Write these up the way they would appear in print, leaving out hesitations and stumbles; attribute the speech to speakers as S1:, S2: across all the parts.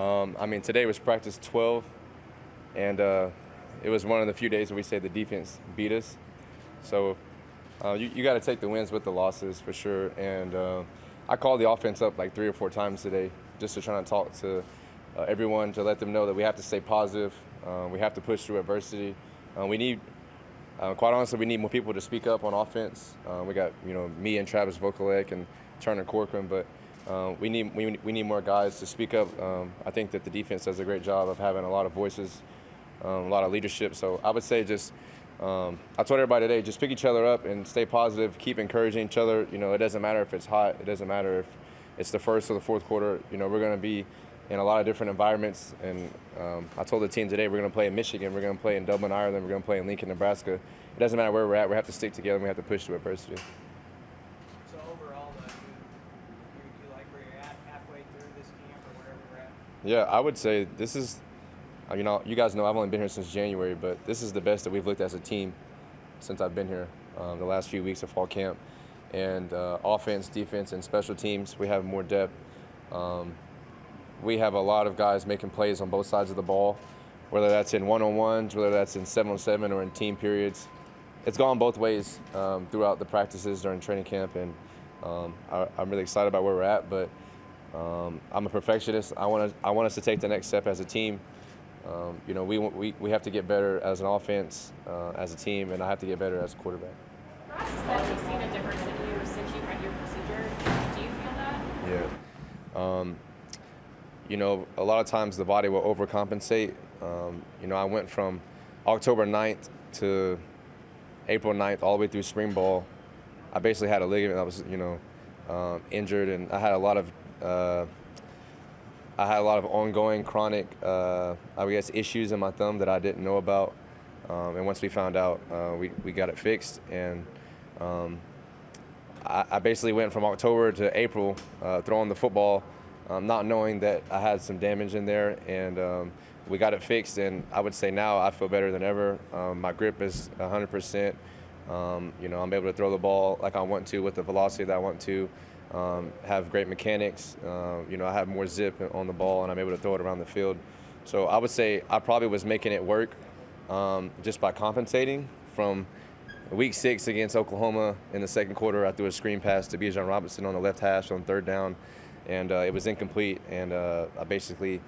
S1: I mean, today was practice 12, and it was one of the few days where we say the defense beat us. So you got to take the wins with the losses for sure. And I called the offense up like 3 or 4 times today just to try to talk to everyone to let them know that we have to stay positive. We have to push through adversity. We need, quite honestly, we need more people to speak up on offense. We got me and Travis Vokalek and Turner Corcoran, but we need more guys to speak up. I think that the defense does a great job of having a lot of voices, a lot of leadership. So I would say just, I told everybody today, just pick each other up and stay positive, keep encouraging each other. It doesn't matter if it's hot, it doesn't matter if it's the first or the fourth quarter. We're going to be in a lot of different environments. And I told the team today we're going to play in Michigan, we're going to play in Dublin, Ireland, we're going to play in Lincoln, Nebraska. It doesn't matter where we're at, we have to stick together and we have to push through adversity.
S2: So overall, you like where you're at halfway through this camp or wherever we're at?
S1: Yeah, I would say this is, you guys know I've only been here since January, but this is the best that we've looked as a team since I've been here, the last few weeks of fall camp. And offense, defense, and special teams, we have more depth. We have a lot of guys making plays on both sides of the ball, whether that's in one-on-ones, whether that's in 7-on-7 or in team periods. It's gone both ways throughout the practices during training camp, and I'm really excited about where we're at, but I'm a perfectionist. I want us to take the next step as a team. We have to get better as an offense, as a team, and I have to get better as a quarterback.
S3: Ross said he's seen a difference in you since you had your procedure. Do you feel that?
S1: Yeah. A lot of times the body will overcompensate. I went from October 9th to April 9th all the way through spring ball. I basically had a ligament that was, injured, and I had a lot of ongoing chronic, issues in my thumb that I didn't know about. And once we found out, we got it fixed. And I basically went from October to April throwing the football, not knowing that I had some damage in there. And we got it fixed. And I would say now I feel better than ever. My grip is 100%. I'm able to throw the ball like I want to with the velocity that I want to. Have great mechanics. I have more zip on the ball, and I'm able to throw it around the field. So I would say I probably was making it work just by compensating. From week 6 against Oklahoma in the second quarter, I threw a screen pass to Bijan Robinson on the left hash on 3rd down, and it was incomplete. And I basically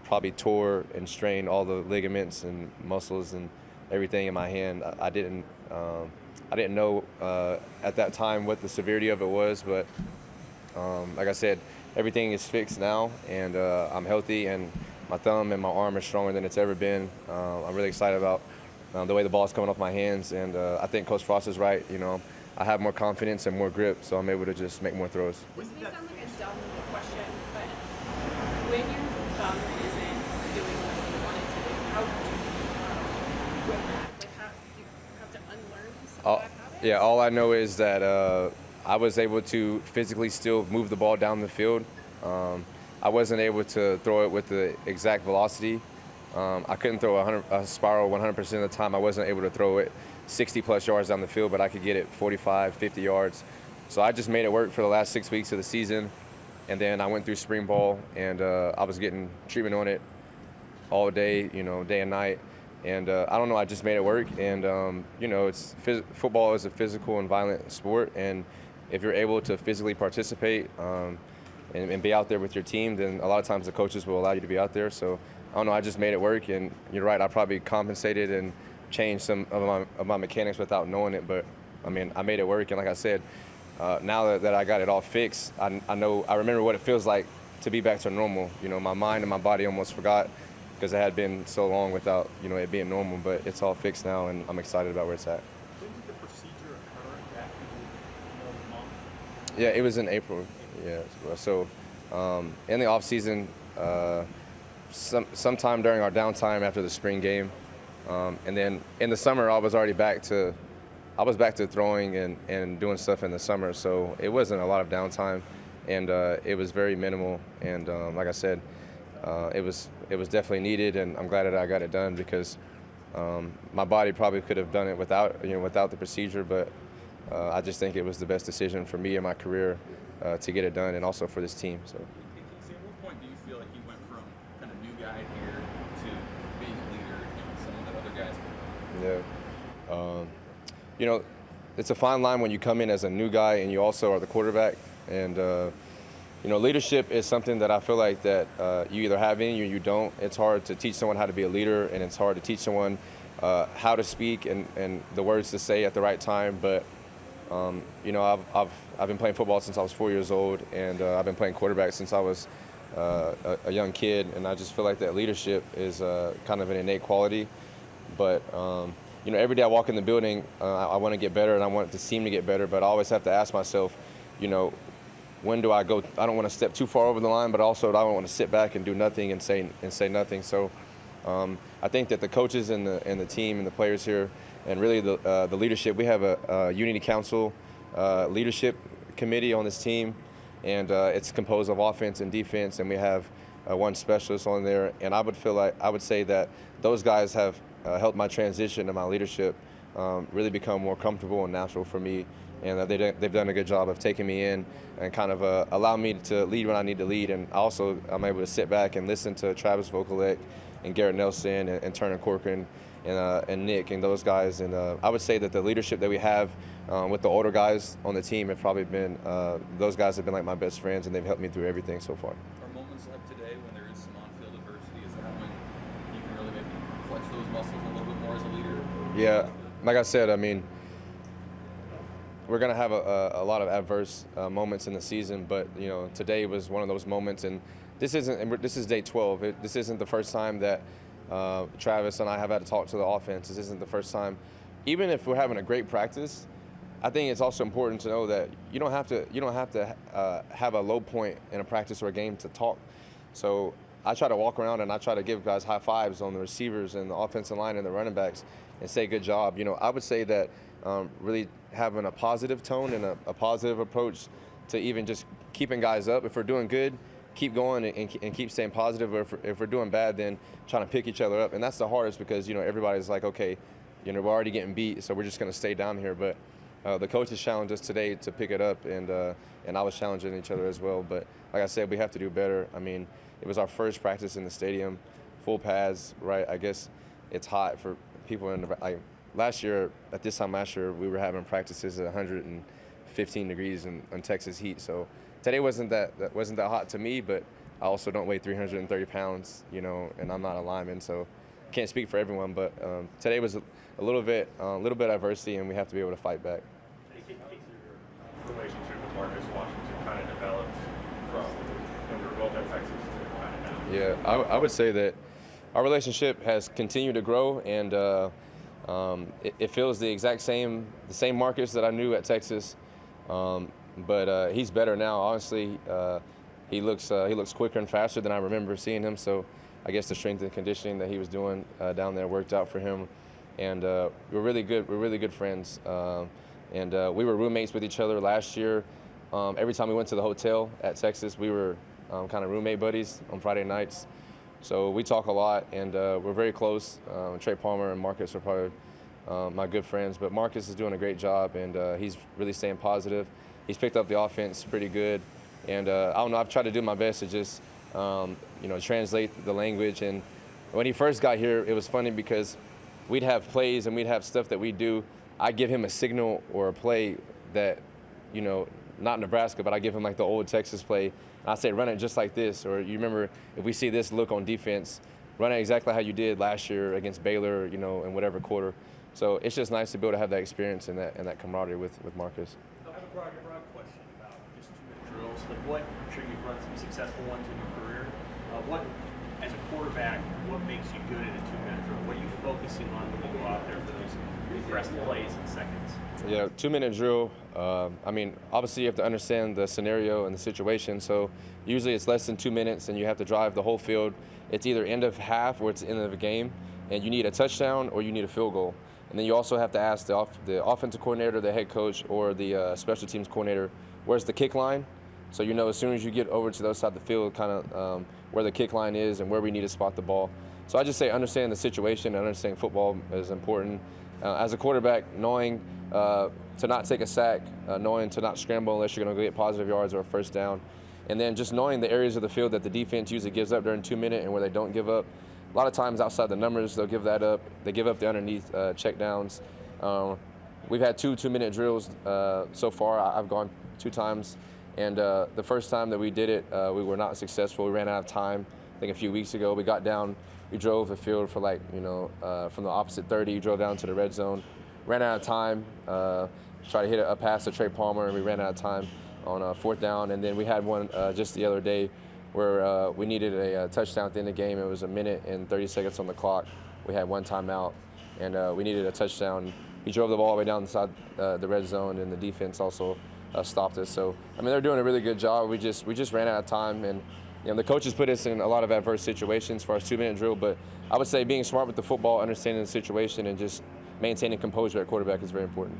S1: probably tore and strained all the ligaments and muscles and everything in my hand. I didn't know at that time what the severity of it was, but like I said, everything is fixed now, and I'm healthy, and my thumb and my arm are stronger than it's ever been. I'm really excited about the way the ball is coming off my hands, and I think Coach Frost is right. I have more confidence and more grip, so I'm able to just make more throws.
S3: This may sound like a dumb question, but when your thumb isn't doing what you want it to do, how do you with that? Like, how do you have to unlearn some bad habits?
S1: Yeah, all I know is that I was able to physically still move the ball down the field. I wasn't able to throw it with the exact velocity. I couldn't throw a spiral 100% of the time. I wasn't able to throw it 60-plus yards down the field, but I could get it 45, 50 yards. So I just made it work for the last 6 weeks of the season. And then I went through spring ball, and I was getting treatment on it all day, day and night. And I don't know, I just made it work. And, football is a physical and violent sport. And if you're able to physically participate and be out there with your team, then a lot of times the coaches will allow you to be out there. So I don't know, I just made it work. And you're right, I probably compensated and changed some of my mechanics without knowing it. But, I made it work. And like I said, now that I got it all fixed, I remember what it feels like to be back to normal. My mind and my body almost forgot because it had been so long without, it being normal. But it's all fixed now, and I'm excited about where it's at.
S4: When did the procedure occur exactly? The month?
S1: Yeah, it was in April. Yeah, so in the off season, sometime during our downtime after the spring game, and then in the summer I was back to throwing and doing stuff in the summer. So it wasn't a lot of downtime, and it was very minimal. And like I said, it was definitely needed, and I'm glad that I got it done because my body probably could have done it without the procedure, but I just think it was the best decision for me in my career to get it done, and also for this team. So.
S4: Casey, at what point do you feel like you went from
S1: Yeah. You know, it's a fine line when you come in as a new guy and you also are the quarterback. And, you know, leadership is something that I feel like that you either have in you or you don't. It's hard to teach someone how to be a leader, and it's hard to teach someone how to speak and the words to say at the right time. But, you know, I've been playing football since I was 4 years old, and I've been playing quarterback since I was a young kid. And I just feel like that leadership is kind of an innate quality. But, you know, every day I walk in the building, I want to get better, and I want the team to get better. But I always have to ask myself, you know, when do I go? I don't want to step too far over the line, but also I don't want to sit back and do nothing and say nothing. So I think that the coaches and the team and the players here, and really the leadership, we have a Unity Council leadership committee on this team, and it's composed of offense and defense, and we have one specialist on there. And I would say that those guys have helped my transition and my leadership really become more comfortable and natural for me. And they've done a good job of taking me in and kind of allow me to lead when I need to lead. And also, I'm able to sit back and listen to Travis Vokalek and Garrett Nelson and Turner Corcoran and Nick and those guys. And I would say that the leadership that we have with the older guys on the team have probably been, those guys have been like my best friends, and they've helped me through everything so far.
S4: Are moments like today when there is some on-field adversity, is that when you can really maybe flex those muscles a little bit more as a leader?
S1: Yeah, like I said, I mean, we're going to have a lot of adverse moments in the season, but, you know, today was one of those moments. And this is day 12. This isn't the first time that Travis and I have had to talk to the offense. This isn't the first time. Even if we're having a great practice, I think it's also important to know that you don't have to have a low point in a practice or a game to talk. So I try to walk around and I try to give guys high fives on the receivers and the offensive line and the running backs and say good job. You know, I would say that really having a positive tone and a positive approach to even just keeping guys up. If we're doing good, keep going and keep staying positive. Or if we're doing bad, then trying to pick each other up. And that's the hardest because, you know, everybody's like, okay, you know, we're already getting beat, so we're just going to stay down here. But the coaches challenged us today to pick it up, and I was challenging each other as well. But like I said, we have to do better. I mean, it was our first practice in the stadium, full pads, right? I guess it's hot for people in the last year, at this time last year, we were having practices at 115 degrees in Texas heat. So today wasn't that hot to me, but I also don't weigh 330 pounds, you know, and I'm not a lineman, so can't speak for everyone. But today was a little bit adversity, and we have to be able to fight back.
S5: Your relationship with Marcus Washington kind of developed from when we were both at Texas to kind of now.
S1: Yeah, I would say that our relationship has continued to grow, and it feels the same Marcus that I knew at Texas, but he's better now. Honestly, he looks quicker and faster than I remember seeing him. So I guess the strength and conditioning that he was doing down there worked out for him, and we're really good friends. And we were roommates with each other last year. Every time we went to the hotel at Texas, we were kind of roommate buddies on Friday nights. So we talk a lot, and we're very close. Trey Palmer and Marcus are probably my good friends. But Marcus is doing a great job, and he's really staying positive. He's picked up the offense pretty good. And I don't know, I've tried to do my best to just, translate the language. And when he first got here, it was funny because we'd have plays and we'd have stuff that we do. I give him a signal or a play that, you know, not Nebraska, but I give him like the old Texas play. And I say, run it just like this. Or you remember, if we see this look on defense, run it exactly how you did last year against Baylor, you know, in whatever quarter. So it's just nice to be able to have that experience and that camaraderie with Marcus.
S5: I have a broad question about just 2-minute drills. Like what, I'm sure you've run some successful ones in your career. What, as a quarterback, what makes you good at a 2-minute drill? What are you focusing on when you go out there for those rest plays in seconds?
S1: Yeah, 2-minute drill. I mean, obviously you have to understand the scenario and the situation. So usually it's less than 2 minutes, and you have to drive the whole field. It's either end of half or it's end of a game, and you need a touchdown or you need a field goal. And then you also have to ask the offensive coordinator, the head coach, or the special teams coordinator, where's the kick line? So you know as soon as you get over to the other side of the field, kind of where the kick line is and where we need to spot the ball. So I just say understand the situation and understanding football is important. As a quarterback, knowing to not take a sack, knowing to not scramble unless you're going to get positive yards or a first down, and then just knowing the areas of the field that the defense usually gives up during 2 minutes and where they don't give up. a lot of times outside the numbers, they'll give that up. They give up the underneath check downs. We've had 2 2-minute drills so far. I've gone 2 times. And the first time that we did it, we were not successful. We ran out of time. I think a few weeks ago, we got down. We drove the field for from the opposite 30. We drove down to the red zone. Ran out of time. Tried to hit a pass to Trey Palmer, and we ran out of time on 4th down. And then we had one just the other day where we needed a touchdown at the end of the game. It was 1 minute and 30 seconds on the clock. We had 1 timeout, and we needed a touchdown. He drove the ball all the way down inside the red zone, and the defense also stopped us. So, I mean, they're doing a really good job. We just ran out of time, and the coaches put us in a lot of adverse situations for our 2-minute drill. But I would say being smart with the football, understanding the situation, and just maintaining composure at quarterback is very important.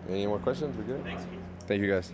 S1: Any more questions? We're good?
S5: Thanks.
S1: Thank you, guys.